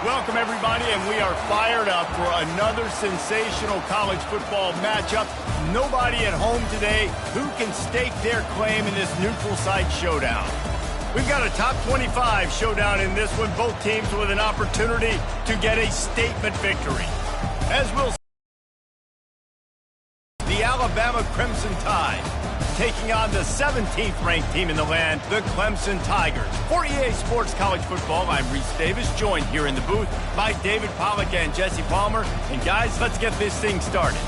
Welcome, everybody, and we are fired up for another sensational college football matchup. Nobody at home today who can stake their claim in this neutral site showdown. We've got a top 25 showdown in this one, both teams with an opportunity to get a statement victory. As we'll see, the Alabama Crimson Tide taking on the 17th ranked team in the land, the Clemson Tigers. For EA Sports College Football, I'm Reese Davis, joined here in the booth by David Pollack and Jesse Palmer. And guys, let's get this thing started.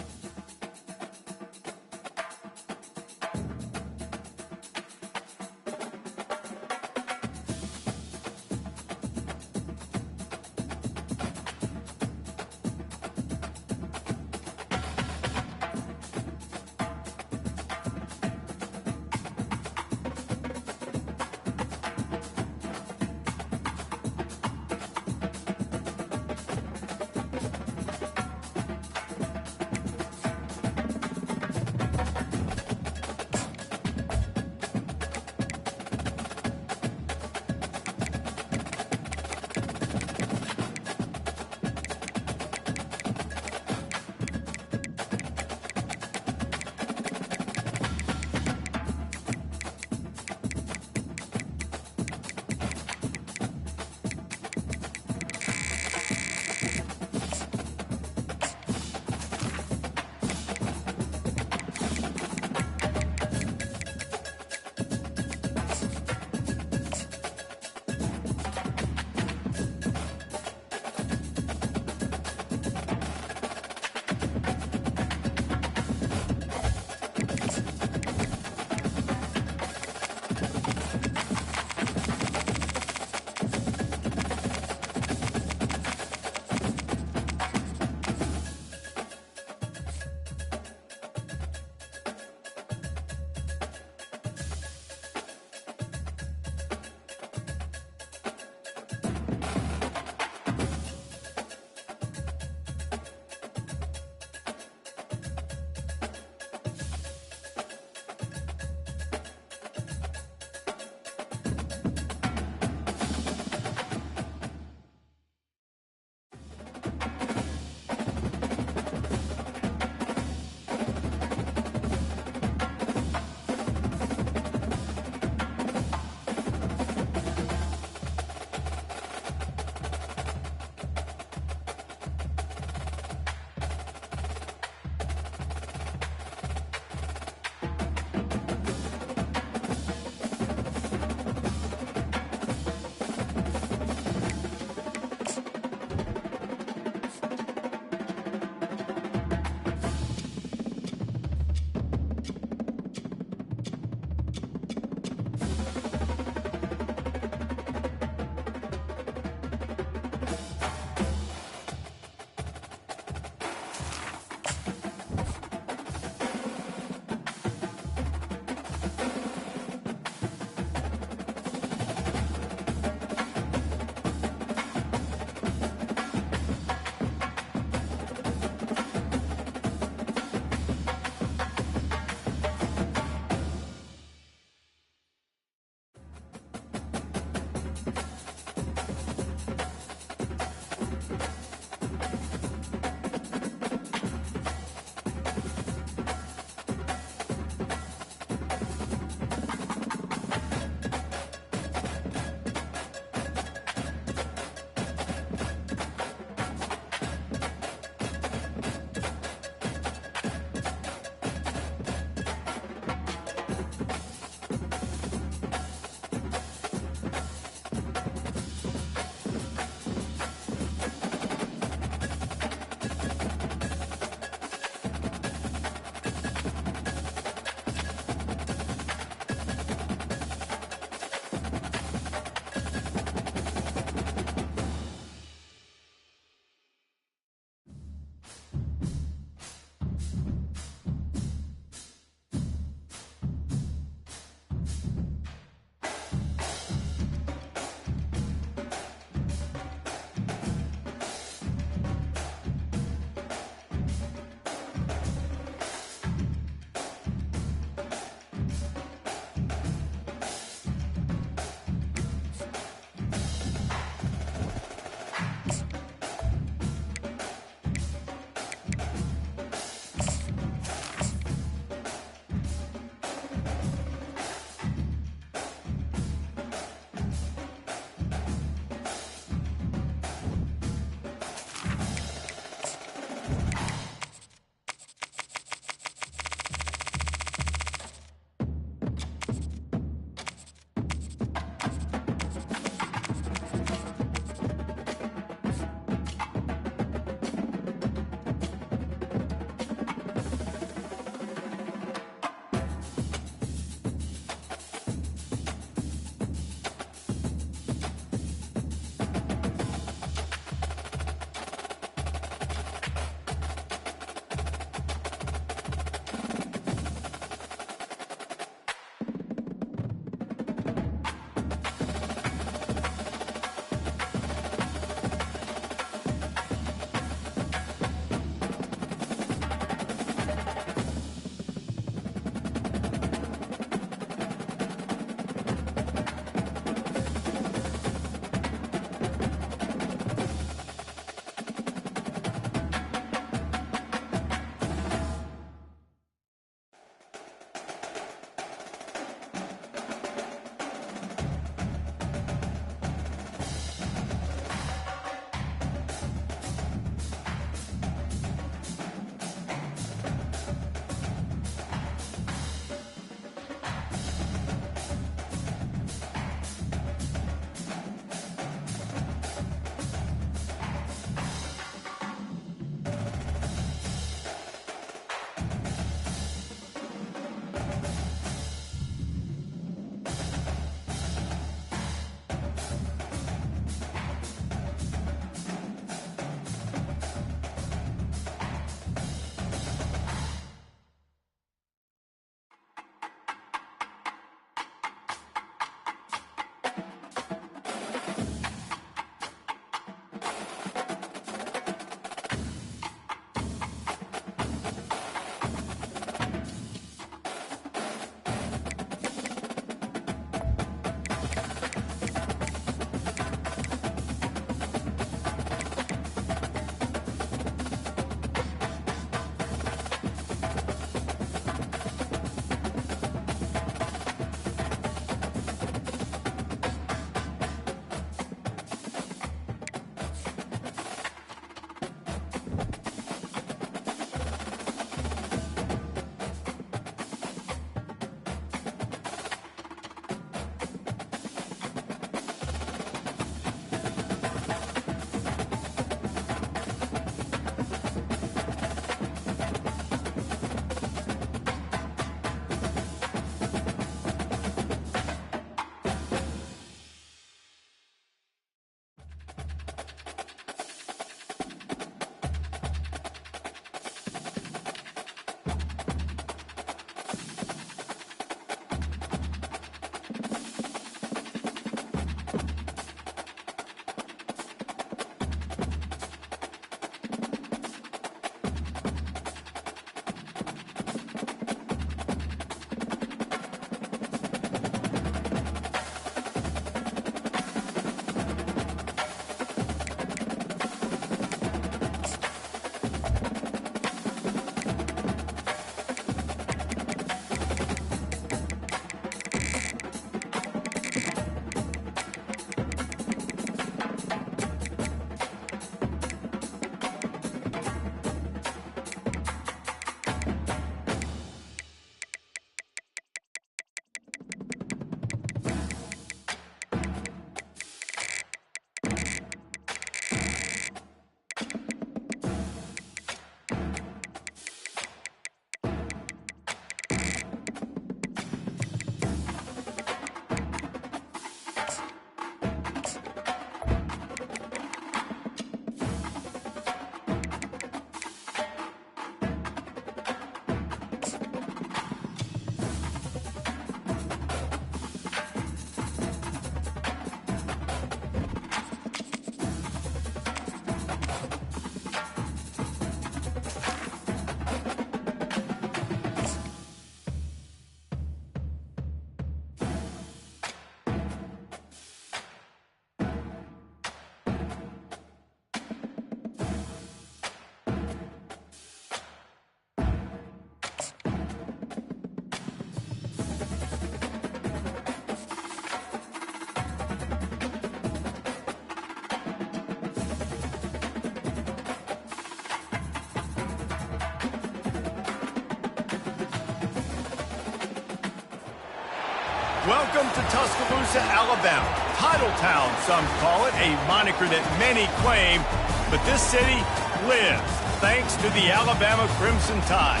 Welcome to Tuscaloosa, Alabama. Title Town, some call it, a moniker that many claim, but this city lives thanks to the Alabama Crimson Tide.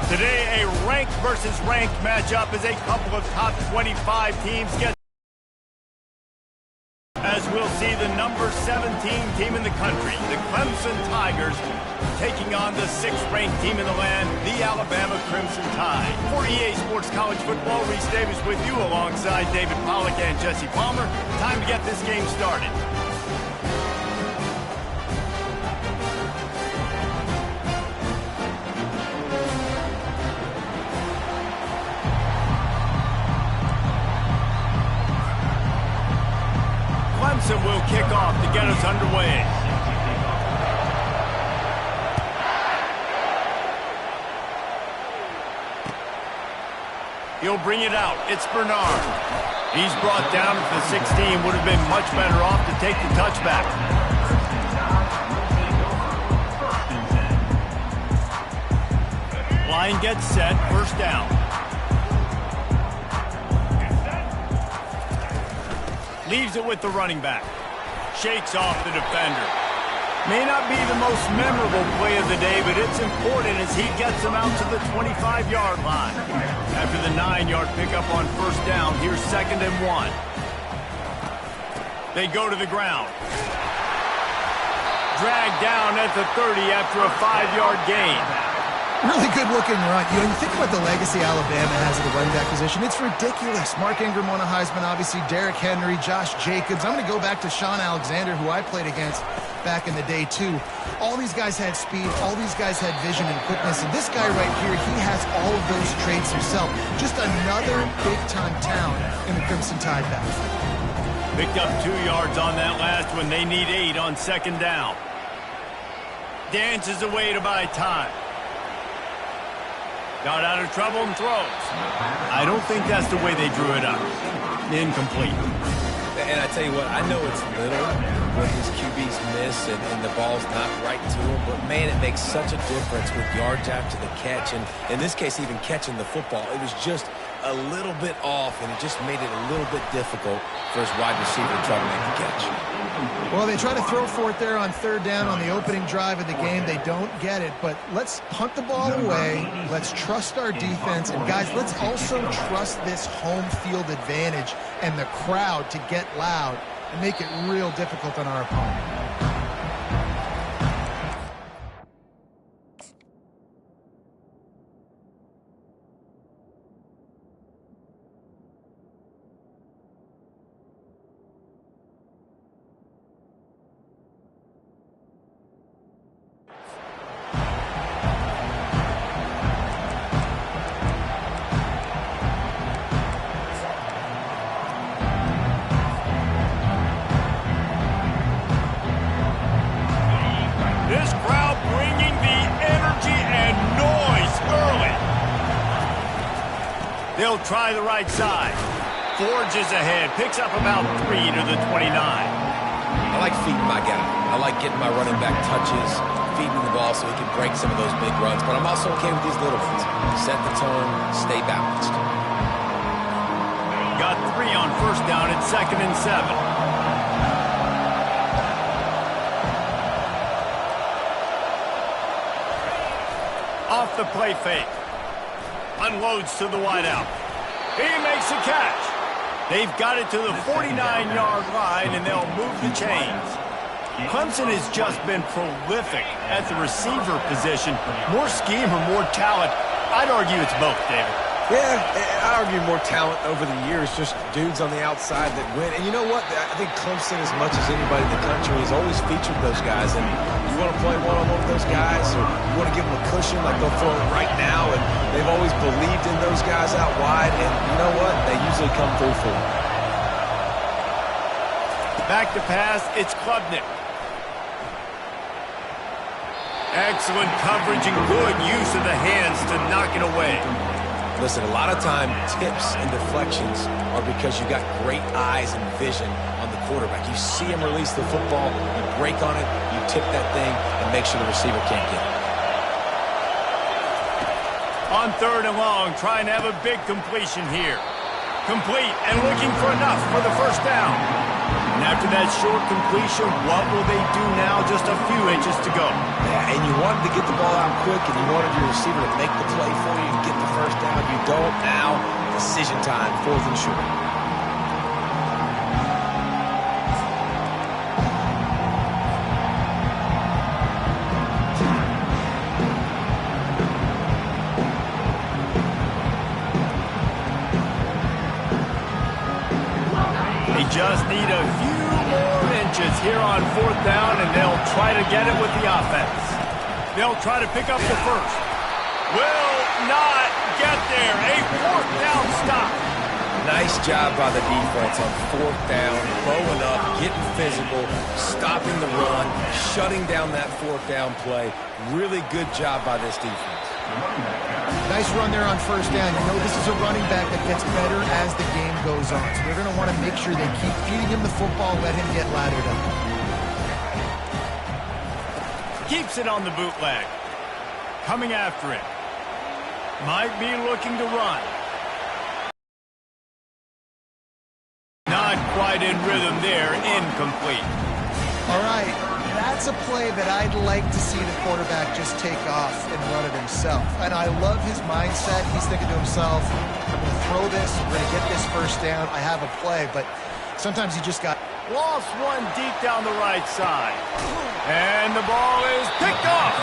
Today, a ranked versus ranked matchup as a couple of top 25 teams get, as we'll see the number 17 team in the country, the Clemson Tigers, taking on the 6th-ranked team in the land, the Alabama Crimson Tide. For EA Sports College Football, Reese Davis with you alongside David Pollack and Jesse Palmer. Time to get this game started. Clemson will kick off to get us underway. He'll bring it out. It's Bernard. He's brought down to the 16. Would have been much better off to take the touchback. Line gets set. First down. Leaves it with the running back. Shakes off the defender. May not be the most memorable play of the day, but it's important as he gets them out to the 25-yard line. After the 9-yard pickup on first down, here's 2nd and 1. They go to the ground. Dragged down at the 30 after a 5-yard gain. Really good-looking run. You think about the legacy Alabama has at the running back position. It's ridiculous. Mark Ingram won a Heisman, obviously. Derrick Henry, Josh Jacobs. I'm going to go back to Sean Alexander, who I played against back in the day, too. All these guys had speed. All these guys had vision and quickness. And this guy right here, he has all of those traits himself. Just another big-time talent in the Crimson Tide backfield. Picked up 2 yards on that last one. They need 8 on 2nd down. Dances away to buy time. Got out of trouble and throws. I don't think that's the way they drew it up. Incomplete. And I tell you what, I know it's little when these QBs miss and the ball's not right to them, but man, it makes such a difference with yards after the catch. And in this case, even catching the football, it was just a little bit off, and it just made it a little bit difficult for his wide receiver to try to make the catch. Well, they try to throw for it there on 3rd down on the opening drive of the game. They don't get it, but let's punt the ball away. Let's trust our defense. And, guys, let's also trust this home field advantage and the crowd to get loud and make it real difficult on our opponent. This crowd bringing the energy and noise early. They'll try the right side. Forges ahead. Picks up about 3 to the 29. I like feeding my guy. I like getting my running back touches, feeding the ball so he can break some of those big runs. But I'm also okay with these little ones. Set the tone, stay balanced. Got 3 on first down at 2nd and 7. Off the play fake. Unloads to the wideout. He makes a catch. They've got it to the 49-yard line, and they'll move the chains. Clemson has just been prolific at the receiver position. More scheme or more talent? I'd argue it's both, David. Yeah, I argue more talent over the years, just dudes on the outside that win. And you know what? I think Clemson, as much as anybody in the country, has always featured those guys. And you want to play one-on-one with those guys, or you want to give them a cushion like they'll throw it right now. And they've always believed in those guys out wide. And you know what? They usually come through for them. Back to pass, it's Klubnik. Excellent coverage and good use of the hands to knock it away. Listen, a lot of time, tips and deflections are because you got great eyes and vision on the quarterback. You see him release the football, you break on it, you tip that thing, and make sure the receiver can't get it. On 3rd and long, trying to have a big completion here. Complete and looking for enough for the first down. And after that short completion, what will they do now? Just a few inches to go. Yeah, and you wanted to get the ball out quick, and you wanted your receiver to make the play for you and get the first down. You don't now. Decision time, 4th and short. Just need a few more inches here on 4th down, and they'll try to get it with the offense. They'll try to pick up the first. Will not get there. A 4th down stop. Nice job by the defense on 4th down, blowing up, getting physical, stopping the run, shutting down that 4th down play. Really good job by this defense. Nice run there on 1st down. You know this is a running back that gets better as the game goes on. So they're going to want to make sure they keep feeding him the football, let him get laddered up. Keeps it on the bootleg. Coming after it. Might be looking to run. Not quite in rhythm there. Incomplete. All right. That's a play that I'd like to see the quarterback just take off and run it himself. And I love his mindset. He's thinking to himself, I'm going to throw this, we're going to get this first down, I have a play. But sometimes you just got... Lost one deep down the right side. And the ball is picked off.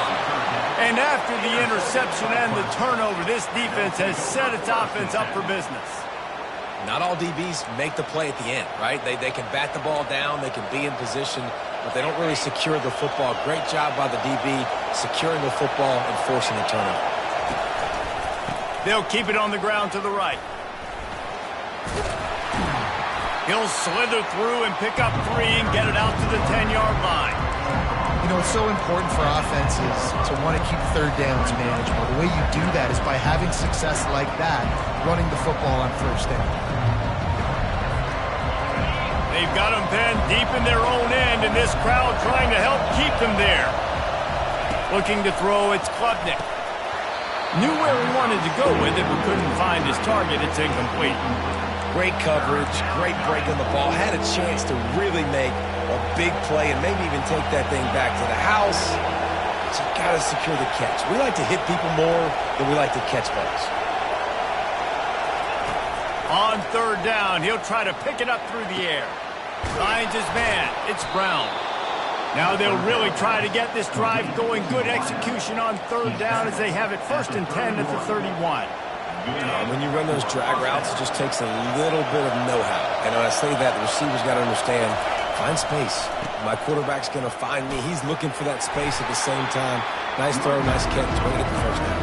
And after the interception and the turnover, this defense has set its offense up for business. Not all DBs make the play at the end, right? They can bat the ball down, they can be in position, but they don't really secure the football. Great job by the DB securing the football and forcing the turnover. They'll keep it on the ground to the right. He'll slither through and pick up 3 and get it out to the 10-yard line. You know, it's so important for offenses to want to keep 3rd downs manageable. The way you do that is by having success like that, running the football on 1st down. They've got them penned deep in their own end, and this crowd trying to help keep them there. Looking to throw, it's Klubnik. Knew where he wanted to go with it, but couldn't find his target. It's incomplete. Great coverage, great break on the ball. Had a chance to really make a big play and maybe even take that thing back to the house. So you got to secure the catch. We like to hit people more than we like to catch balls. On 3rd down, he'll try to pick it up through the air. Finds his man. It's Brown. Now they'll really try to get this drive going. Good execution on 3rd down as they have it 1st and 10 at the 31. When you run those drag routes, it just takes a little bit of know-how. And when I say that, the receiver's got to understand, find space. My quarterback's going to find me. He's looking for that space at the same time. Nice throw, nice catch. Going to get the first down.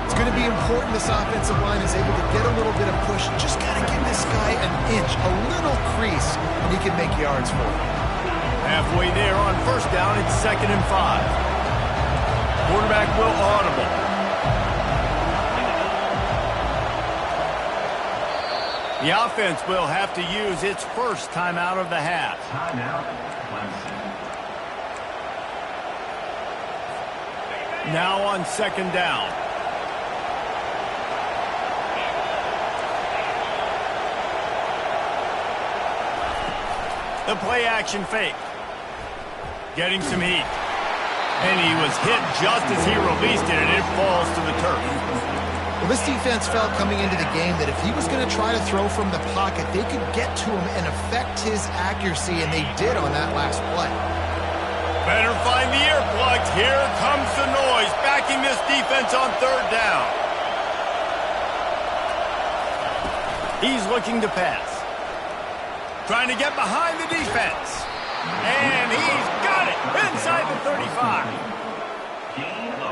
It's going to be important this offensive line is able to get a little bit of push. Just got to give this guy an inch, a little crease, and he can make yards for it. Halfway there on 1st down, it's 2nd and 5. Quarterback will audible. The offense will have to use its first timeout of the half. Now on 2nd down. The play action fake. Getting some heat. And he was hit just as he released it, and it falls to the turf. Well, this defense felt coming into the game that if he was going to try to throw from the pocket, they could get to him and affect his accuracy, and they did on that last play. Better find the earplugs. Here comes the noise, backing this defense on 3rd down. He's looking to pass. Trying to get behind the defense. And he's got it inside the 35.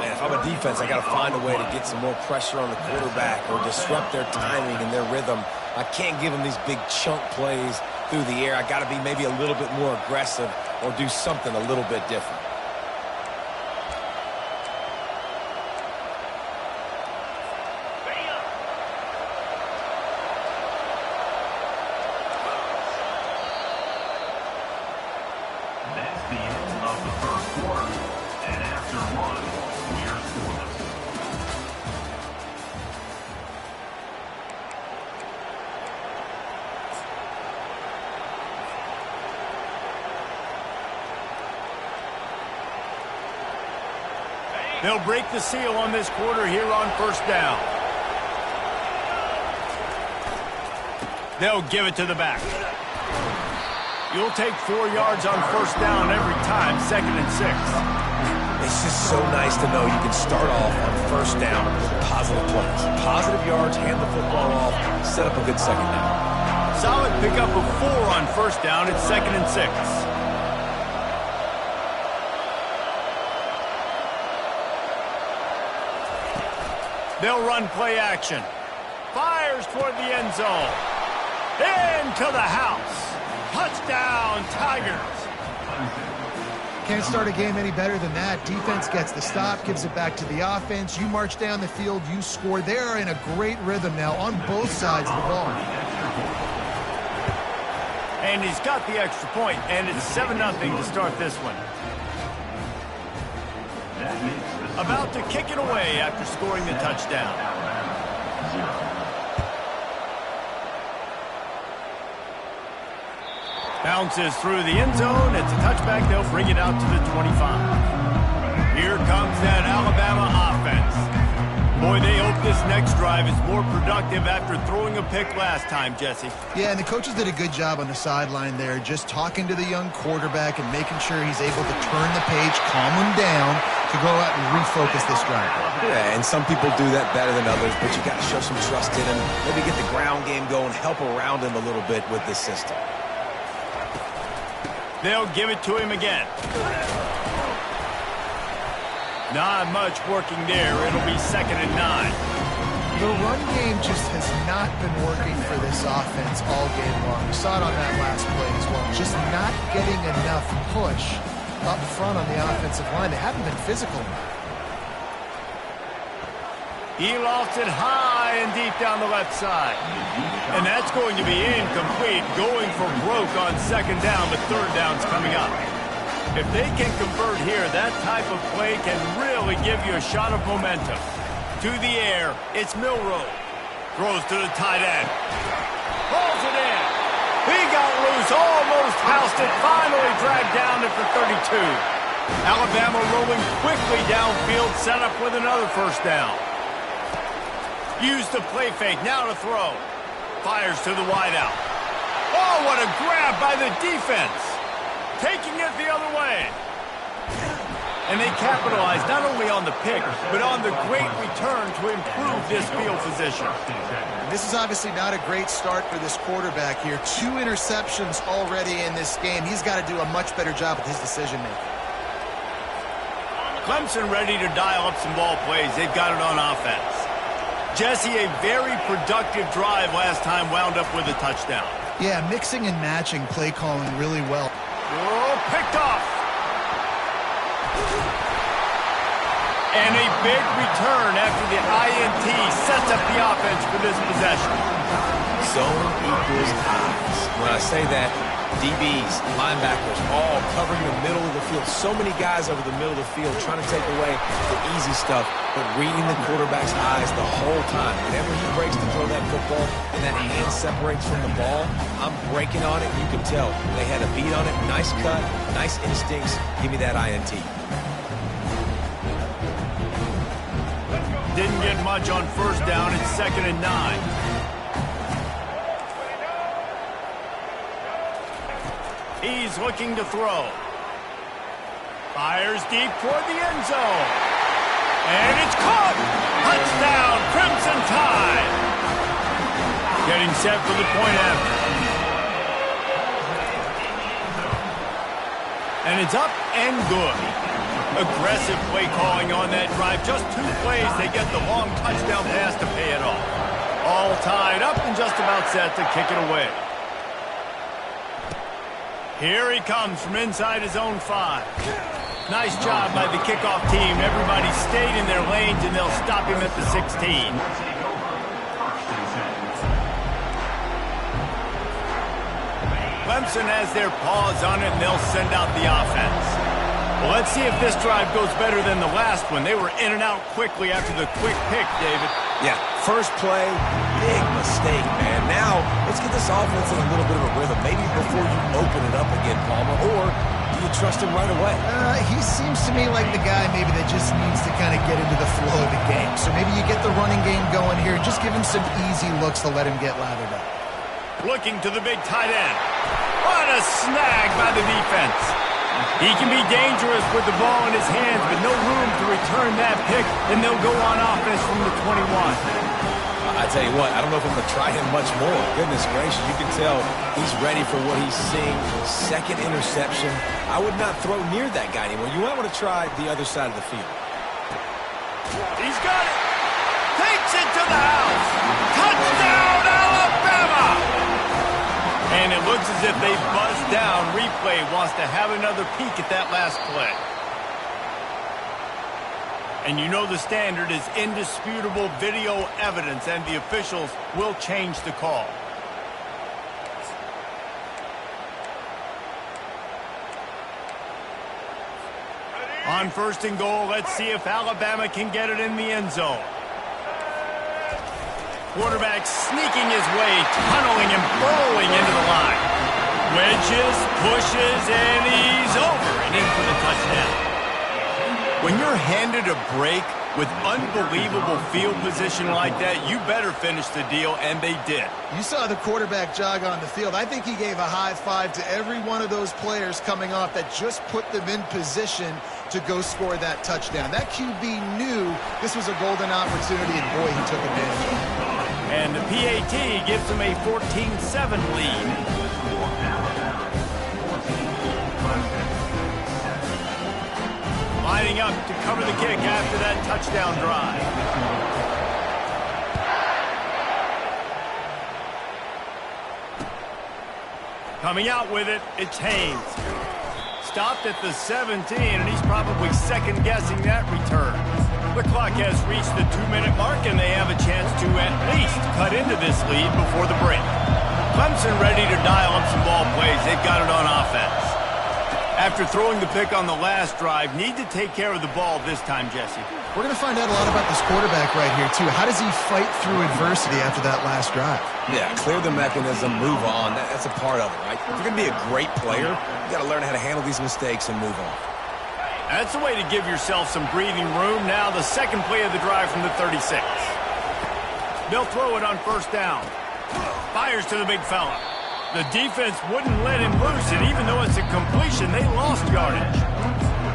Man, if I'm a defense, I got to find a way to get some more pressure on the quarterback or disrupt their timing and their rhythm. I can't give them these big chunk plays through the air. I got to be maybe a little bit more aggressive or do something a little bit different. They'll break the seal on this quarter here on first down. They'll give it to the back. You'll take 4 yards on first down every time, 2nd and 6. It's just so nice to know you can start off on first down with positive plays. Positive yards, hand the football off, set up a good second down. Solid pickup of 4 on first down. It's 2nd and 6. They'll run play action. Fires toward the end zone. Into the house. Touchdown, Tigers. Can't start a game any better than that. Defense gets the stop, gives it back to the offense. You march down the field, you score. They're in a great rhythm now on both sides of the ball. And he's got the extra point, and it's 7-0 to start this one. About to kick it away after scoring the touchdown. Bounces through the end zone. It's a touchback. They'll bring it out to the 25. Here comes that Alabama offense. Boy, they hope this next drive is more productive after throwing a pick last time, Jesse. Yeah, and the coaches did a good job on the sideline there, just talking to the young quarterback and making sure he's able to turn the page, calm him down, to go out and refocus this drive. Yeah, and some people do that better than others, but you got to show some trust in him. Maybe get the ground game going, help around him a little bit with this system. They'll give it to him again. Not much working there. It'll be 2nd and 9. The run game just has not been working for this offense all game long. We saw it on that last play as well. Just not getting enough push up front on the offensive line. They haven't been physical enough. He lofts it high and deep down the left side. And that's going to be incomplete, going for broke on 2nd down, but 3rd down's coming up. If they can convert here, that type of play can really give you a shot of momentum. To the air, it's Milroe. Throws to the tight end. Pulls it in. He got loose, almost housed it, finally dragged down at the 32. Alabama rolling quickly downfield, set up with another first down. Use the play fake, now to throw. Fires to the wideout. Oh, what a grab by the defense. Taking it the other way. And they capitalize not only on the pick, but on the great return to improve this field position. This is obviously not a great start for this quarterback here. 2 interceptions already in this game. He's got to do a much better job with his decision-making. Clemson ready to dial up some ball plays. They've got it on offense. Jesse, a very productive drive last time, wound up with a touchdown. Yeah, mixing and matching play calling really well. Oh, picked off. And a big return after the INT sets up the offense for this possession. Zone equals eyes. When I say that, DBs, linebackers, all covering the middle of the field. So many guys over the middle of the field trying to take away the easy stuff, but reading the quarterback's eyes the whole time. Whenever he breaks to throw that football and that hand separates from the ball, I'm breaking on it. You can tell they had a beat on it. Nice cut, nice instincts. Give me that INT. Didn't get much on first down. It's 2nd and 9. He's looking to throw. Fires deep toward the end zone. And it's caught! Touchdown, Crimson Tide! Getting set for the point after. And it's up and good. Aggressive play calling on that drive. Just 2 plays, they get the long touchdown pass to pay it off. All tied up and just about set to kick it away. Here he comes from inside his own 5. Nice job by the kickoff team. Everybody stayed in their lanes, and they'll stop him at the 16. Clemson has their paws on it, and they'll send out the offense. Well, let's see if this drive goes better than the last one. They were in and out quickly after the quick pick, David. Yeah, first play, big mistake, man. Now, let's get this offense in a little bit of a rhythm. Maybe before you open it up again, Palmer, or do you trust him right away? he seems to me like the guy maybe that just needs to kind of get into the flow of the game. So maybe you get the running game going here and just give him some easy looks to let him get lathered up. Looking to the big tight end. What a snag by the defense. He can be dangerous with the ball in his hands, but no room to return that pick, and they'll go on offense from the 21. I tell you what, I don't know if I'm going to try him much more. Goodness gracious, you can tell he's ready for what he's seeing. Second interception. I would not throw near that guy anymore. You might want to try the other side of the field. He's got it. Takes it to the house. Touchdown, Alabama! And it looks as if they buzzed down. Replay wants to have another peek at that last play. And you know the standard is indisputable video evidence, and the officials will change the call. On 1st and goal, let's see if Alabama can get it in the end zone. Quarterback sneaking his way, tunneling and burrowing into the line. Wedges, pushes, and he's over and in for the touchdown. When you're handed a break with unbelievable field position like that, you better finish the deal, and they did. You saw the quarterback jog on the field. I think he gave a high five to every one of those players coming off that just put them in position to go score that touchdown. That QB knew this was a golden opportunity, and boy, he took advantage of it. And the PAT gives them a 14-7 lead. Lining up to cover the kick after that touchdown drive. Coming out with it, it's Haynes. Stopped at the 17, and he's probably second-guessing that return. The clock has reached the 2-minute mark, and they have a chance to at least cut into this lead before the break. Clemson ready to dial up some ball plays. They've got it on offense. After throwing the pick on the last drive, need to take care of the ball this time, Jesse. We're going to find out a lot about this quarterback right here, too. How does he fight through adversity after that last drive? Yeah, clear the mechanism, move on. That's a part of it, right? If you're going to be a great player, you got to learn how to handle these mistakes and move on. That's a way to give yourself some breathing room. Now the second play of the drive from the 36. They'll throw it on 1st down. Fires to the big fella. The defense wouldn't let him loose, and even though it's a completion, they lost yardage.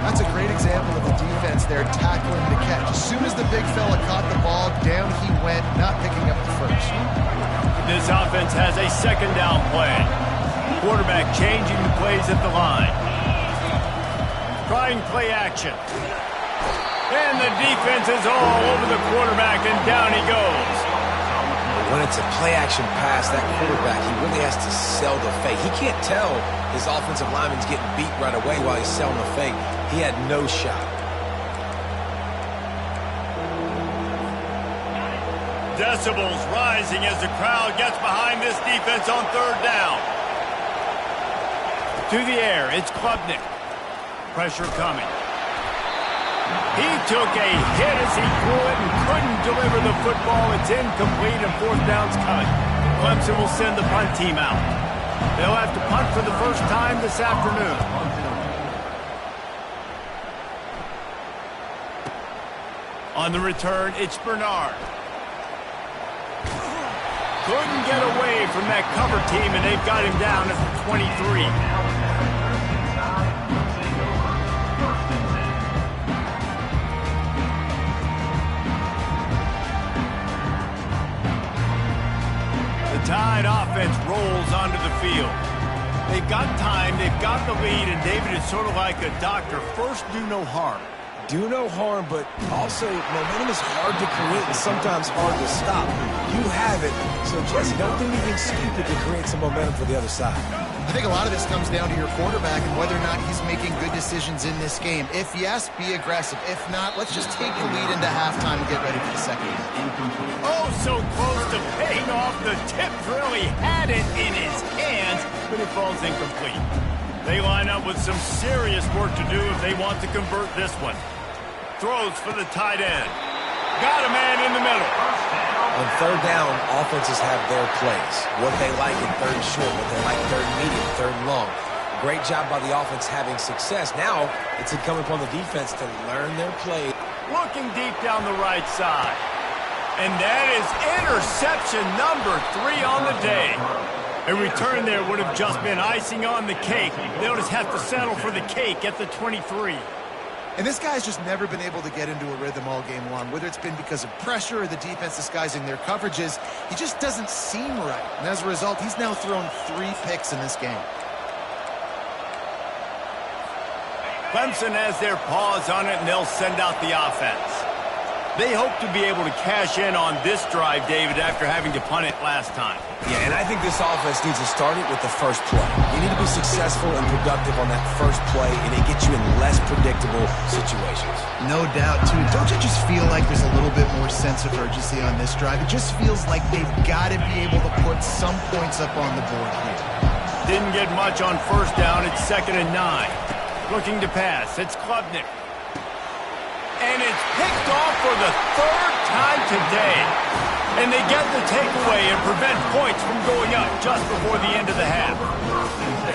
That's a great example of the defense there tackling the catch. As soon as the big fella caught the ball, down he went, not picking up the first. This offense has a 2nd down play. Quarterback changing the plays at the line. Trying play action. And the defense is all over the quarterback, and down he goes. When it's a play-action pass, that quarterback, he really has to sell the fake. He can't tell his offensive lineman's getting beat right away while he's selling the fake. He had no shot. Decibels rising as the crowd gets behind this defense on 3rd down. To the air, it's Klubnik. Pressure coming. He took a hit as he threw it and couldn't deliver the football. It's incomplete and 4th down's cut. Clemson will send the punt team out. They'll have to punt for the first time this afternoon. On the return, it's Bernard. Couldn't get away from that cover team, and they've got him down at the 23. Tide offense rolls onto the field. They've got time, they've got the lead, and David is sort of like a doctor. First, do no harm. Do no harm, but also momentum is hard to create and sometimes hard to stop. You have it, so Jesse, don't do anything stupid to create some momentum for the other side. I think a lot of this comes down to your quarterback and whether or not he's making good decisions in this game. If yes, be aggressive. If not, let's just take the lead into halftime and get ready for the second half. Oh, so close to paying off. The tip really had it in his hands, but it falls incomplete. They line up with some serious work to do if they want to convert this one. Throws for the tight end. Got a man in the middle. On 3rd down, offenses have their plays. What they like in 3rd and short, what they like 3rd and medium, 3rd and long. great job by the offense having success. Now it's incumbent upon the defense to learn their play. Looking deep down the right side. And that is interception number 3 on the day. A return there would have just been icing on the cake. They'll just have to settle for the cake at the 23. And this guy's just never been able to get into a rhythm all game long, whether it's been because of pressure or the defense disguising their coverages. He just doesn't seem right. And as a result, he's now thrown 3 picks in this game. Clemson has their paws on it, and they'll send out the offense. They hope to be able to cash in on this drive, David, after having to punt it last time. Yeah, and I think this offense needs to start it with the first play. You need to be successful and productive on that first play, and it gets you in less predictable situations. No doubt, too. Don't you just feel like there's a little bit more sense of urgency on this drive? It just feels like they've got to be able to put some points up on the board here. Didn't get much on first down. It's 2nd and 9. Looking to pass. It's Klubnik. And it's picked off for the 3rd time today. And they get the takeaway and prevent points from going up just before the end of the half.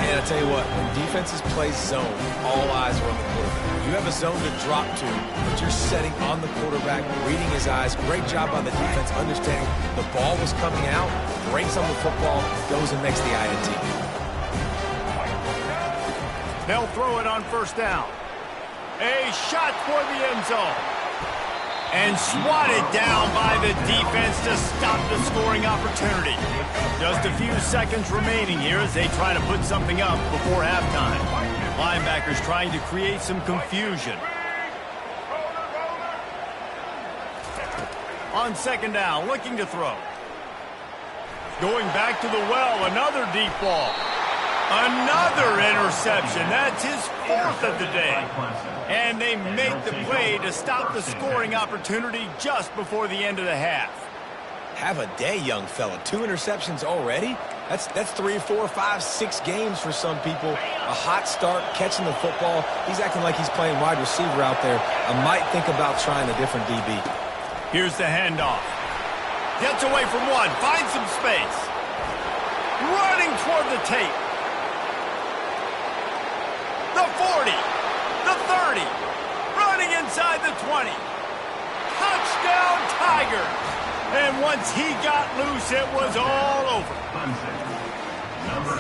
And I'll tell you what, when defenses play zone, all eyes are on the quarterback. You have a zone to drop to, but you're setting on the quarterback, reading his eyes. Great job by the defense, understanding the ball was coming out, breaks on the football, goes and makes the INT. They'll throw it on first down. A shot toward the end zone. And swatted down by the defense to stop the scoring opportunity. Just a few seconds remaining here as they try to put something up before halftime. Linebackers trying to create some confusion. On 2nd down, looking to throw. Going back to the well, another deep ball. Another interception. That's his 4th of the day. And they make the play to stop the scoring opportunity just before the end of the half. Have a day, young fella. 2 interceptions already? That's 3, 4, 5, 6 games for some people. A hot start, catching the football. He's acting like he's playing wide receiver out there. I might think about trying a different DB. Here's the handoff. Gets away from one. Finds some space. Running toward the tape. The 40, the 30, running inside the 20. Touchdown, Tigers. And once he got loose, it was all over.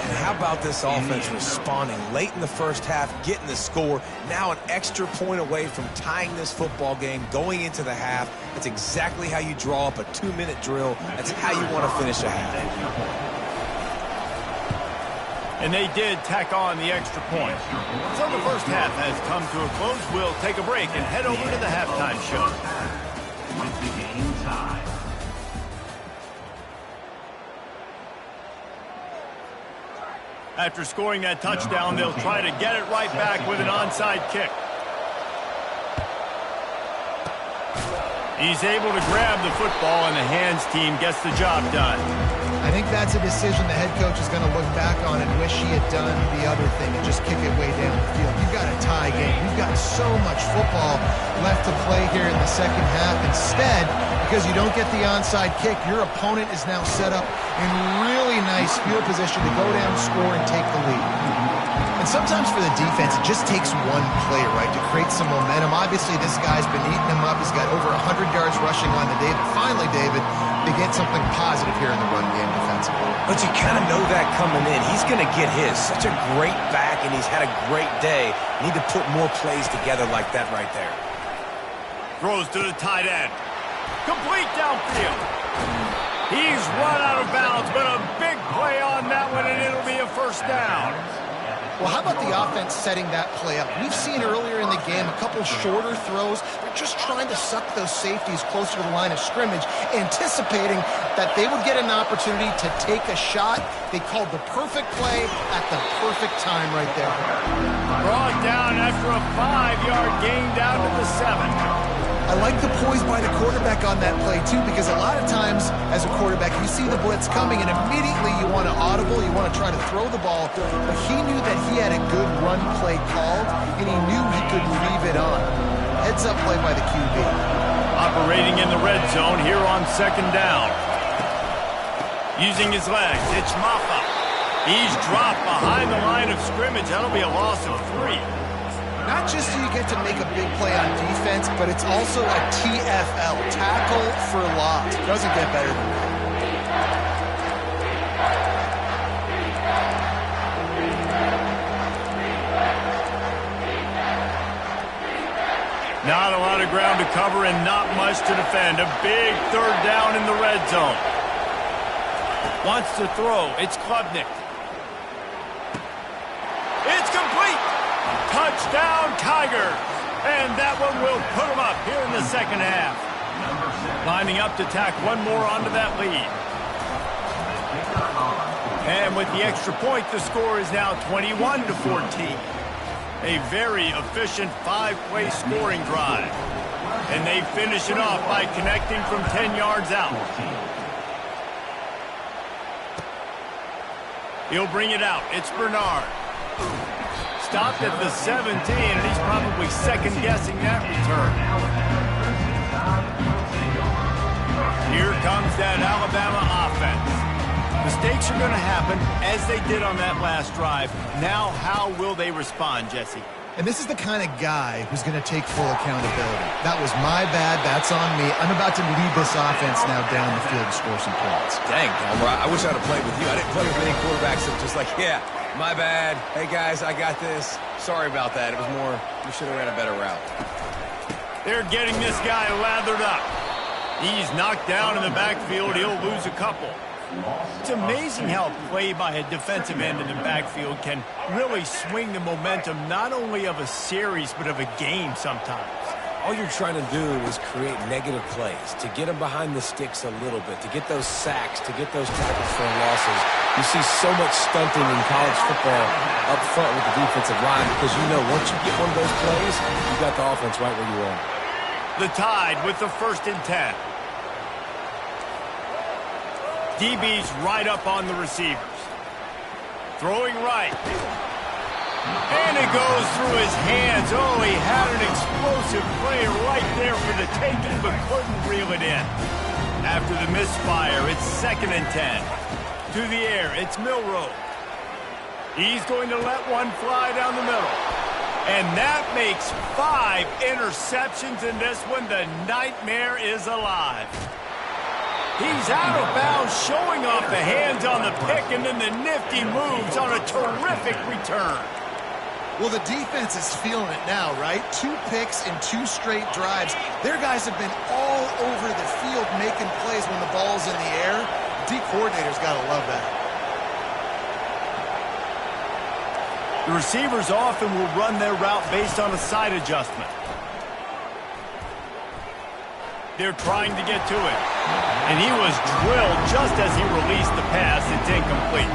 And how about this offense responding late in the first half, getting the score, now an extra point away from tying this football game, going into the half. That's exactly how you draw up a 2-minute drill. That's how you want to finish a half. And they did tack on the extra point. So the first half has come to a close. We'll take a break and head over to the halftime show. With the game tied. After scoring that touchdown, they'll try to get it right back with an onside kick. He's able to grab the football, and the hands team gets the job done. I think that's a decision the head coach is going to look back on and wish he had done the other thing and just kick it way down the field. You've got a tie game. You've got so much football left to play here in the second half. Instead, because you don't get the onside kick, your opponent is now set up in really nice field position to go down, score, and take the lead. And sometimes for the defense, it just takes one play, right, to create some momentum. Obviously, this guy's been eating him up. He's got over 100 yards rushing on the day. But finally, David, they get something positive here in the run game defensively. But you kind of know that coming in. He's going to get his. Such a great back, and he's had a great day. Need to put more plays together like that right there. Throws to the tight end. Complete downfield. He's run out of bounds, but a big play on that one, and it'll be a first down. Well, how about the offense setting that play up? We've seen earlier in the game a couple shorter throws. They're just trying to suck those safeties closer to the line of scrimmage, anticipating that they would get an opportunity to take a shot. They called the perfect play at the perfect time right there. Brought down after a 5-yard gain down to the 7. I like the poise by the quarterback on that play, too, because a lot of times as a quarterback, you see the blitz coming, and immediately you want to audible, you want to try to throw the ball. But he knew that he had a good run play called, and he knew he could leave it on. Heads-up play by the QB. Operating in the red zone here on 2nd down. Using his legs, it's Ncaa. He's dropped behind the line of scrimmage. That'll be a loss of 3. Not just do you get to make a big play on defense, but it's also a TFL, tackle for loss. Doesn't get better than that. Not a lot of ground to cover and not much to defend. A big third down in the red zone. Wants to throw. It's Klubnik. It's complete. Touchdown, Tigers. And that one will put them up here in the second half. Lining up to tack one more onto that lead. And with the extra point, the score is now 21-14. A very efficient 5-play scoring drive. And they finish it off by connecting from 10 yards out. He'll bring it out. It's Bernard. Stopped at the 17, and he's probably second-guessing that return. Here comes that Alabama offense. Mistakes are going to happen, as they did on that last drive. Now, how will they respond, Jesse? And this is the kind of guy who's going to take full accountability. That was my bad. That's on me. I'm about to lead this offense now down the field and score some points. Dang, Palmer, I wish I'd have played with you. I didn't play with many quarterbacks that were just like, yeah, my bad. Hey, guys, I got this. Sorry about that. It was more, we should have ran a better route. They're getting this guy lathered up. He's knocked down in the backfield. He'll lose a couple. It's amazing how play by a defensive end in the backfield can really swing the momentum not only of a series but of a game sometimes. All you're trying to do is create negative plays, to get them behind the sticks a little bit, to get those sacks, to get those tackles for losses. You see so much stunting in college football up front with the defensive line because you know once you get one of those plays, you got the offense right where you are. The Tide with the 1st and 10. DB's right up on the receivers. Throwing right. And it goes through his hands. Oh, he had an explosive play right there for the taking, but couldn't reel it in. After the misfire, it's 2nd and 10. To the air, it's Milroe. He's going to let one fly down the middle. And that makes 5 interceptions in this one. The nightmare is alive. He's out of bounds, showing off the hands on the pick, and then the nifty moves on a terrific return. Well, the defense is feeling it now, right? 2 picks in 2 straight drives. Their guys have been all over the field making plays when the ball's in the air. D coordinator's got to love that. The receivers often will run their route based on a side adjustment. They're trying to get to it. And he was drilled just as he released the pass. It's incomplete.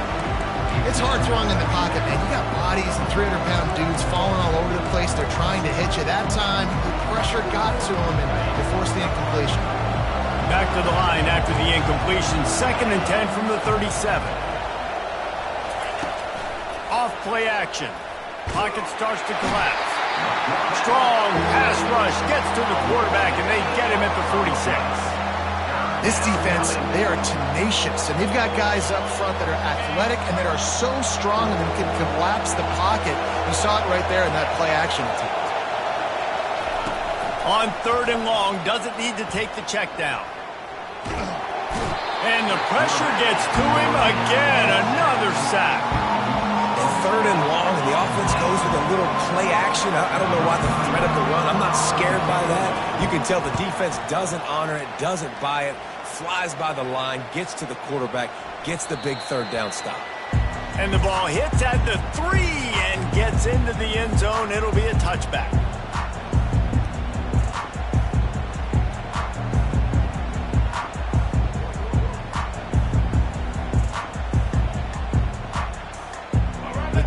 It's hard throwing in the pocket, man. You got bodies and 300-pound dudes falling all over the place. They're trying to hit you. That time, the pressure got to him, and they forced the incompletion. Back to the line after the incompletion. 2nd and 10 from the 37. Off play action. Pocket starts to collapse. Strong pass rush gets to the quarterback, and they get him at the 46. This defense, they are tenacious, and they've got guys up front that are athletic and that are so strong and can collapse the pocket. You saw it right there in that play action attempt. On 3rd and long, doesn't need to take the check down. And the pressure gets to him again. Another sack. 3rd and long, and the offense goes with a little play action. I don't know why the threat of the run. I'm not scared by that. You can tell the defense doesn't honor it, doesn't buy it, flies by the line, gets to the quarterback, gets the big 3rd down stop. And the ball hits at the 3 and gets into the end zone. It'll be a touchback.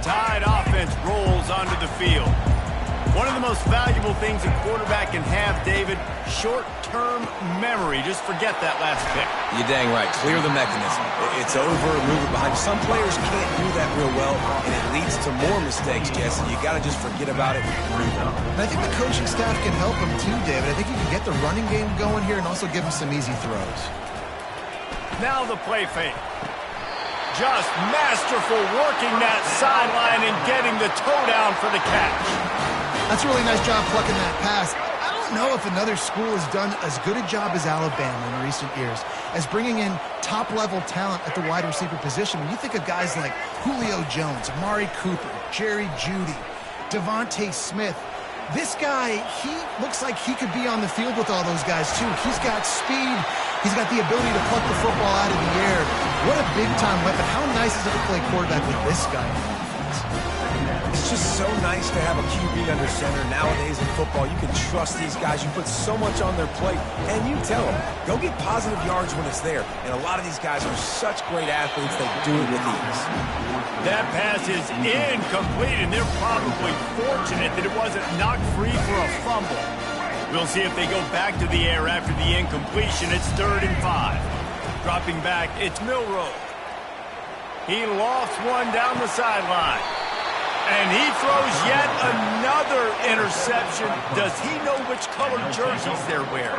Tide offense rolls onto the field. One of the most valuable things a quarterback can have, David, short-term memory. Just forget that last pick. You're dang right. Clear the mechanism. It's over, move it behind. Some players can't do that real well, and it leads to more mistakes, Jesse. You got to just forget about it and move on. And I think the coaching staff can help him too, David. I think you can get the running game going here and also give him some easy throws. Now the play fake. Just masterful working that sideline and getting the toe down for the catch. That's a really nice job plucking that pass. I don't know if another school has done as good a job as Alabama in recent years as bringing in top-level talent at the wide receiver position. When you think of guys like Julio Jones, Amari Cooper, Jerry Jeudy, Devontae Smith, this guy, he looks like he could be on the field with all those guys, too. He's got speed. He's got the ability to pluck the football out of the air. What a big-time weapon. How nice is it to play quarterback with this guy on offense? It's just so nice to have a QB under center. Nowadays in football, you can trust these guys. You put so much on their plate, and you tell them, go get positive yards when it's there. And a lot of these guys are such great athletes, they do it with ease. That pass is incomplete, and they're probably fortunate that it wasn't knocked free for a fumble. We'll see if they go back to the air after the incompletion. It's 3rd and 5. Dropping back, it's Milroe. He lofts one down the sideline. And he throws yet another interception. Does he know which color jerseys they're wearing?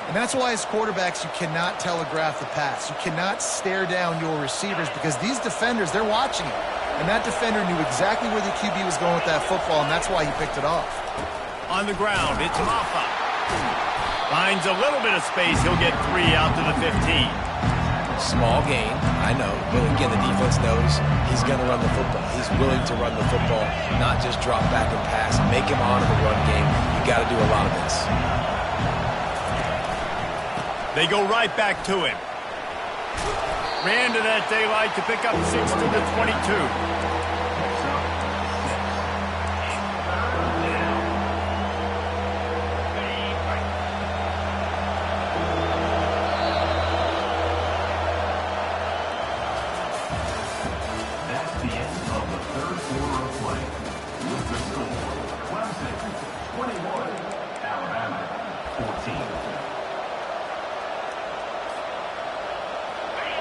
And that's why as quarterbacks, you cannot telegraph the pass. You cannot stare down your receivers because these defenders, they're watching it. And that defender knew exactly where the QB was going with that football, and that's why he picked it off. On the ground, it's Ncaa. Finds a little bit of space. He'll get 3 out to the 15. Small gain, I know, but again, the defense knows he's going to run the football. He's willing to run the football, not just drop back and pass, make him honor the run game. You got to do a lot of this. They go right back to him. Ran to that daylight to pick up 6 to the 22.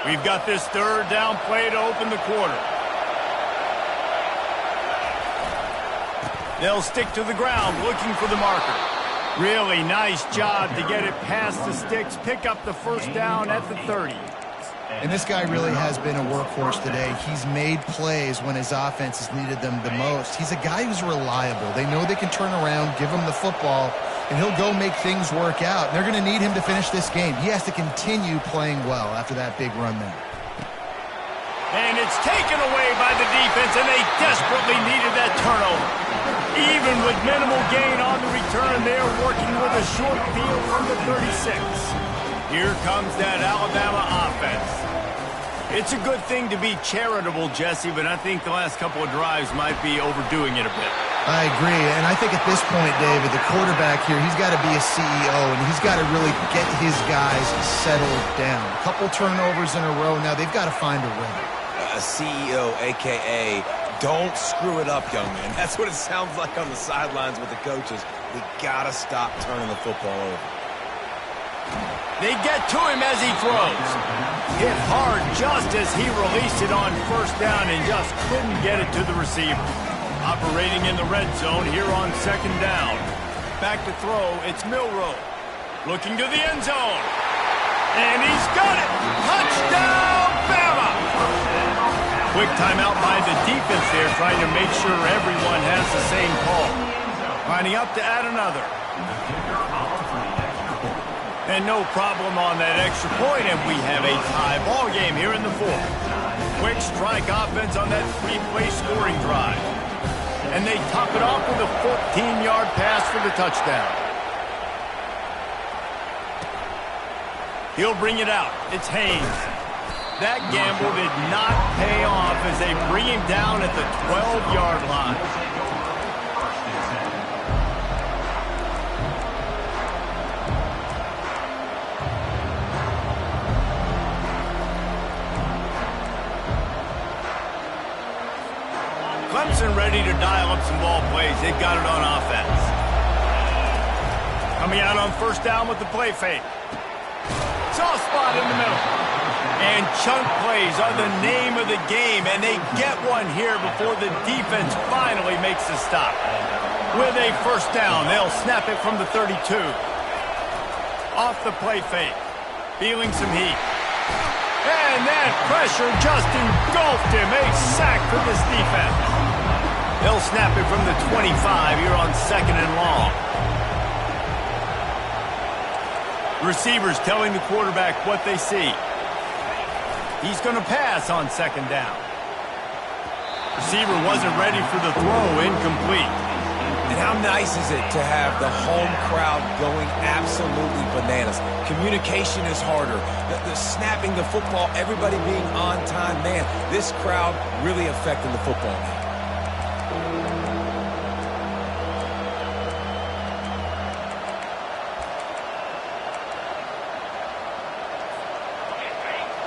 We've got this 3rd down play to open the quarter. They'll stick to the ground looking for the marker. Really nice job to get it past the sticks, pick up the 1st down at the 30. And this guy really has been a workhorse today. He's made plays when his offense has needed them the most. He's a guy who's reliable. They know they can turn around, give him the football, and he'll go make things work out. They're going to need him to finish this game. He has to continue playing well after that big run there. And it's taken away by the defense, and they desperately needed that turnover. Even with minimal gain on the return, they're working with a short field from the 36. Here comes that Alabama offense. It's a good thing to be charitable, Jesse, but I think the last couple of drives might be overdoing it a bit. I agree, and I think at this point, David, the quarterback here, he's got to be a CEO, and he's got to really get his guys settled down. A couple turnovers in a row. Now they've got to find a rhythm. A CEO, a.k.a. don't screw it up, young man. That's what it sounds like on the sidelines with the coaches. We got to stop turning the football over. They get to him as he throws. Hit hard just as he released it on 1st down and just couldn't get it to the receiver. Operating in the red zone here on 2nd down. Back to throw, it's Milroe. Looking to the end zone. And he's got it! Touchdown, Bama! Quick timeout by the defense there, trying to make sure everyone has the same call. Lining up to add another. And no problem on that extra point, and we have a tie ball game here in the 4th. Quick strike offense on that 3-play scoring drive. And they top it off with a 14-yard pass for the touchdown. He'll bring it out. It's Haynes. That gamble did not pay off as they bring him down at the 12-yard line. Clemson ready to dial up some ball plays. They've got it on offense. Coming out on 1st down with the play fake. Soft spot in the middle. And chunk plays are the name of the game, and they get one here before the defense finally makes the stop. With a 1st down, they'll snap it from the 32. Off the play fake. Feeling some heat. And that pressure just engulfed him. A sack for this defense. They'll snap it from the 25 here on 2nd and long. Receivers telling the quarterback what they see. He's going to pass on 2nd down. Receiver wasn't ready for the throw, incomplete. And how nice is it to have the home crowd going absolutely bananas? Communication is harder. The snapping the football, everybody being on time. Man, this crowd really affecting the football game.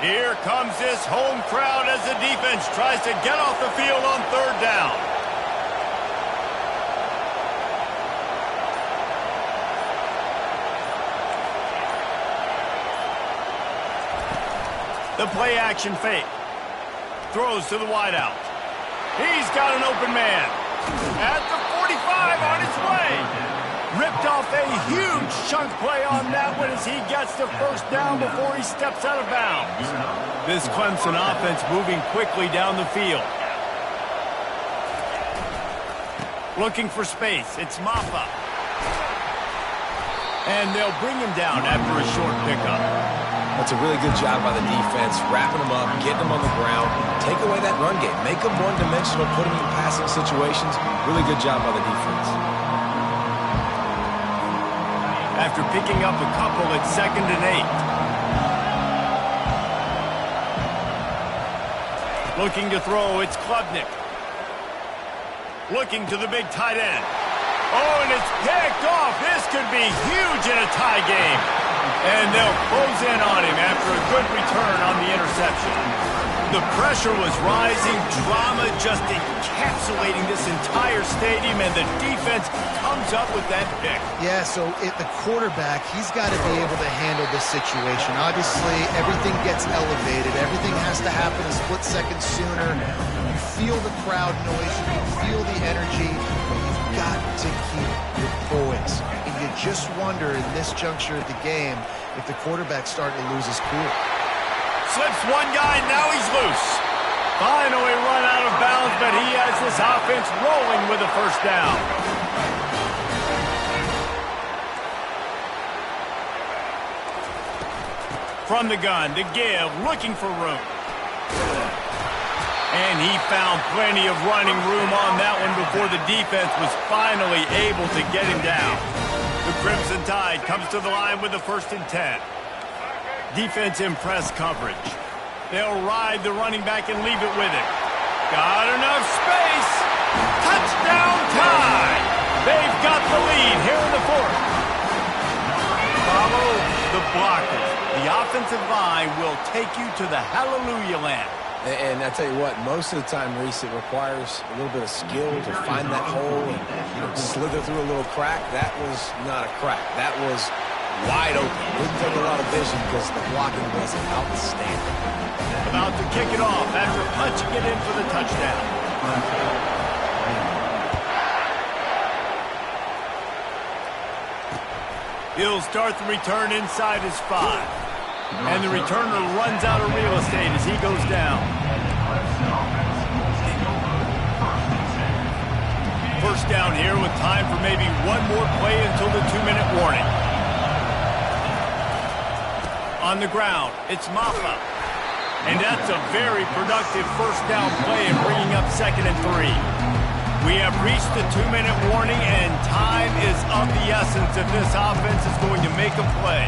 Here comes this home crowd as the defense tries to get off the field on 3rd down. The play action fake. Throws to the wideout. He's got an open man. At the 45 on his way. Ripped off a huge chunk play on that one as he gets to 1st down before he steps out of bounds. This Clemson offense moving quickly down the field. Looking for space. It's Maffa. And they'll bring him down after a short pickup. That's a really good job by the defense, wrapping them up, getting them on the ground. Take away that run game. Make them one-dimensional, put them in passing situations. Really good job by the defense. After picking up a couple at 2nd and 8. Looking to throw, it's Klubnik. Looking to the big tight end. Oh, and it's picked off. This could be huge in a tie game. And they'll close in on him after a good return on the interception. The pressure was rising, drama just encapsulating this entire stadium, and the defense comes up with that pick. Yeah, so the quarterback, he's got to be able to handle this situation. Obviously, everything gets elevated. Everything has to happen a split second sooner. You feel the crowd noise. You can feel the energy. You've got to keep your poise. And you just wonder in this juncture of the game if the quarterback's starting to lose his cool. Slips one guy, now he's loose. Finally run out of bounds, but he has this offense rolling with a 1st down. From the gun to give, looking for room. And he found plenty of running room on that one before the defense was finally able to get him down. The Crimson Tide comes to the line with a 1st and 10. Defense in press coverage. They'll ride the running back and leave it with it. Got enough space. Touchdown Tide. They've got the lead here in the 4th. Follow the blockers. The offensive line will take you to the hallelujah land. And I tell you what, most of the time, Reese, it requires a little bit of skill to find that hole and slither through a little crack. That was not a crack. That was wide open. Wouldn't take a lot of vision because the blocking was outstanding. About to kick it off after punching it in for the touchdown. He'll start the return inside his 5. And the returner runs out of real estate as he goes down. 1st down here with time for maybe one more play until the 2-minute warning. On the ground, it's Maffa. And that's a very productive 1st down play and bringing up 2nd and 3. We have reached the 2-minute warning, and time is of the essence if this offense is going to make a play.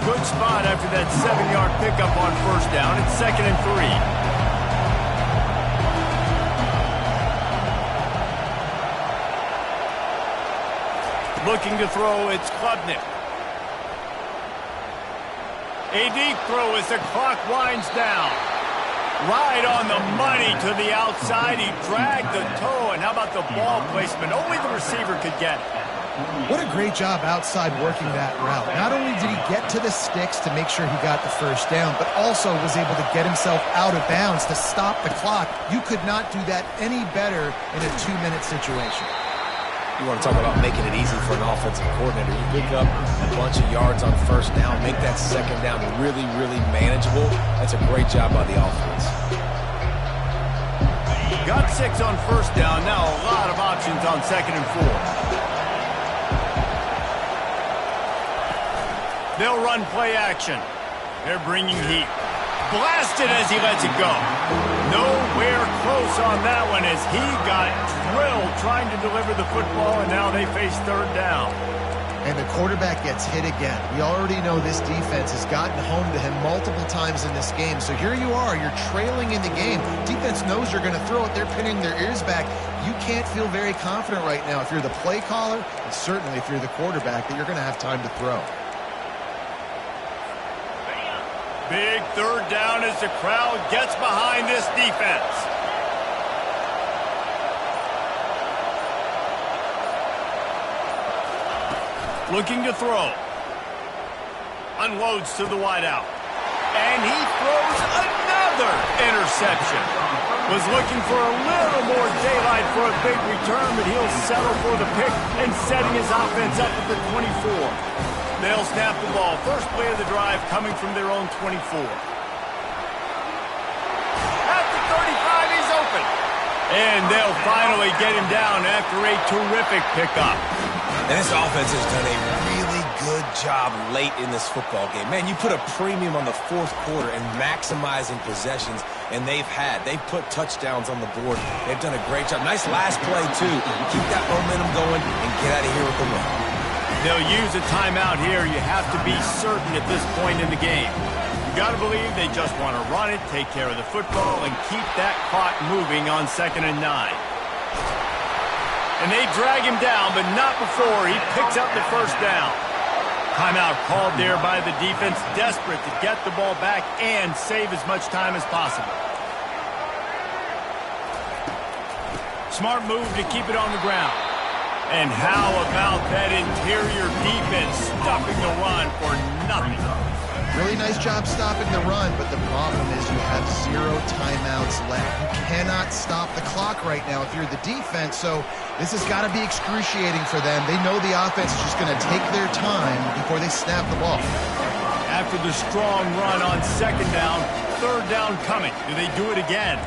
Good spot after that 7-yard pickup on 1st down. It's 2nd and 3. Looking to throw, it's Klubnik. A deep throw as the clock winds down. Right on the money to the outside. He dragged the toe, and how about the ball placement? Only the receiver could get it. What a great job outside working that route. Not only did he get to the sticks to make sure he got the 1st down, but also was able to get himself out of bounds to stop the clock. You could not do that any better in a 2-minute situation. You want to talk about making it easy for an offensive coordinator. You pick up a bunch of yards on first down, make that second down really, really manageable. That's a great job by the offense. Got 6 on first down. Now a lot of options on 2nd and 4. They'll run play action. They're bringing heat. Blasted as he lets it go. Nowhere close on that one as he got drilled trying to deliver the football, and now they face 3rd down. And the quarterback gets hit again. We already know this defense has gotten home to him multiple times in this game. So here you are, you're trailing in the game. Defense knows you're going to throw it. They're pinning their ears back. You can't feel very confident right now if you're the play caller, and certainly if you're the quarterback, that you're going to have time to throw. Big 3rd down as the crowd gets behind this defense. Looking to throw. Unloads to the wideout. And he throws another interception. Was looking for a little more daylight for a big return, but he'll settle for the pick and setting his offense up at the 24. They'll snap the ball. First play of the drive coming from their own 24. At the 35, he's open. And they'll finally get him down after a terrific pickup. And this offense has done a really good job late in this football game. Man, you put a premium on the 4th quarter and maximizing possessions, and they've put touchdowns on the board. They've done a great job. Nice last play, too. Keep that momentum going and get out of here with the win. They'll use a timeout here. You have to be certain at this point in the game. You got to believe they just want to run it, take care of the football, and keep that clock moving on 2nd and 9. And they drag him down, but not before he picks up the first down. Timeout called there by the defense, desperate to get the ball back and save as much time as possible. Smart move to keep it on the ground. And how about that interior defense stopping the run for nothing? Really nice job stopping the run, but the problem is you have 0 timeouts left. You cannot stop the clock right now if you're the defense, so this has got to be excruciating for them. They know the offense is just going to take their time before they snap the ball. After the strong run on 2nd down, 3rd down coming. Do they do it again?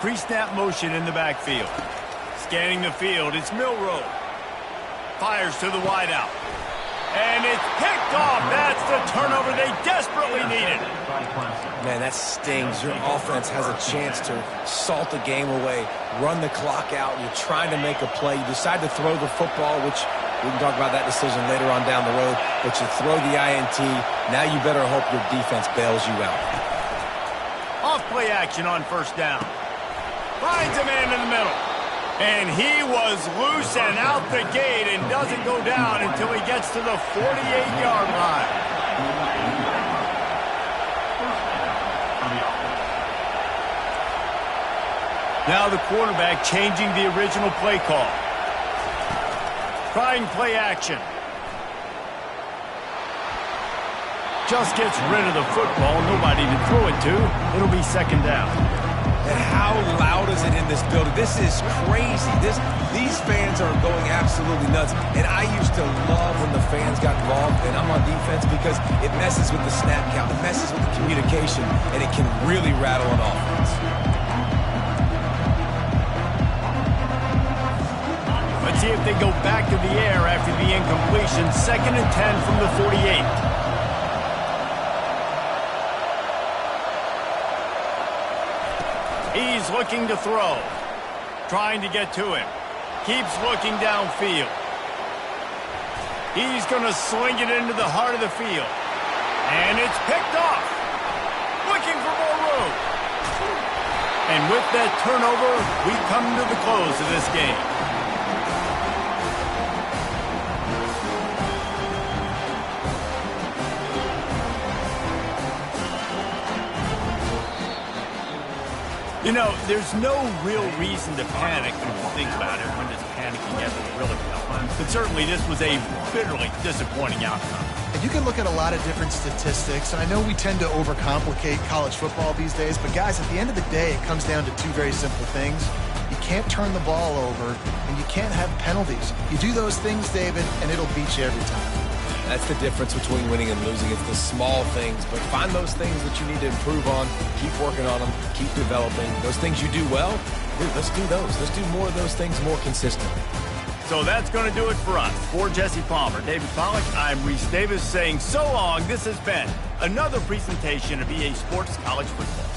Pre-snap motion in the backfield. Scanning the field, it's Milroe. Fires to the wideout. And it's picked off. That's the turnover they desperately needed. Man, that stings. Your offense has a chance to salt the game away, run the clock out. You're trying to make a play. You decide to throw the football, which we can talk about that decision later on down the road, but you throw the INT. Now you better hope your defense bails you out. Off play action on 1st down. Finds a man in the middle. And he was loose and out the gate and doesn't go down until he gets to the 48-yard line. Now the quarterback changing the original play call. Trying play action. Just gets rid of the football. Nobody to throw it to. It'll be 2nd down. And how loud is it in this building? This is crazy. These fans are going absolutely nuts. And I used to love when the fans got involved, and I'm on defense, because it messes with the snap count. It messes with the communication, and it can really rattle an offense. Let's see if they go back to the air after the incompletion. 2nd and 10 from the 48. He's looking to throw. Trying to get to him. Keeps looking downfield. He's going to sling it into the heart of the field. And it's picked off. Looking for more room. And with that turnover, we come to the close of this game. You know, there's no real reason to panic when you think about it. When does panicking ever really help? But certainly this was a bitterly disappointing outcome. And you can look at a lot of different statistics. I know we tend to overcomplicate college football these days, but guys, at the end of the day, it comes down to two very simple things. You can't turn the ball over, and you can't have penalties. You do those things, David, and it'll beat you every time. That's the difference between winning and losing. It's the small things, but find those things that you need to improve on. Keep working on them. Keep developing. Those things you do well, dude, let's do those. Let's do more of those things more consistently. So that's going to do it for us. For Jesse Palmer, David Pollack, I'm Reese Davis saying so long. This has been another presentation of EA Sports College Football.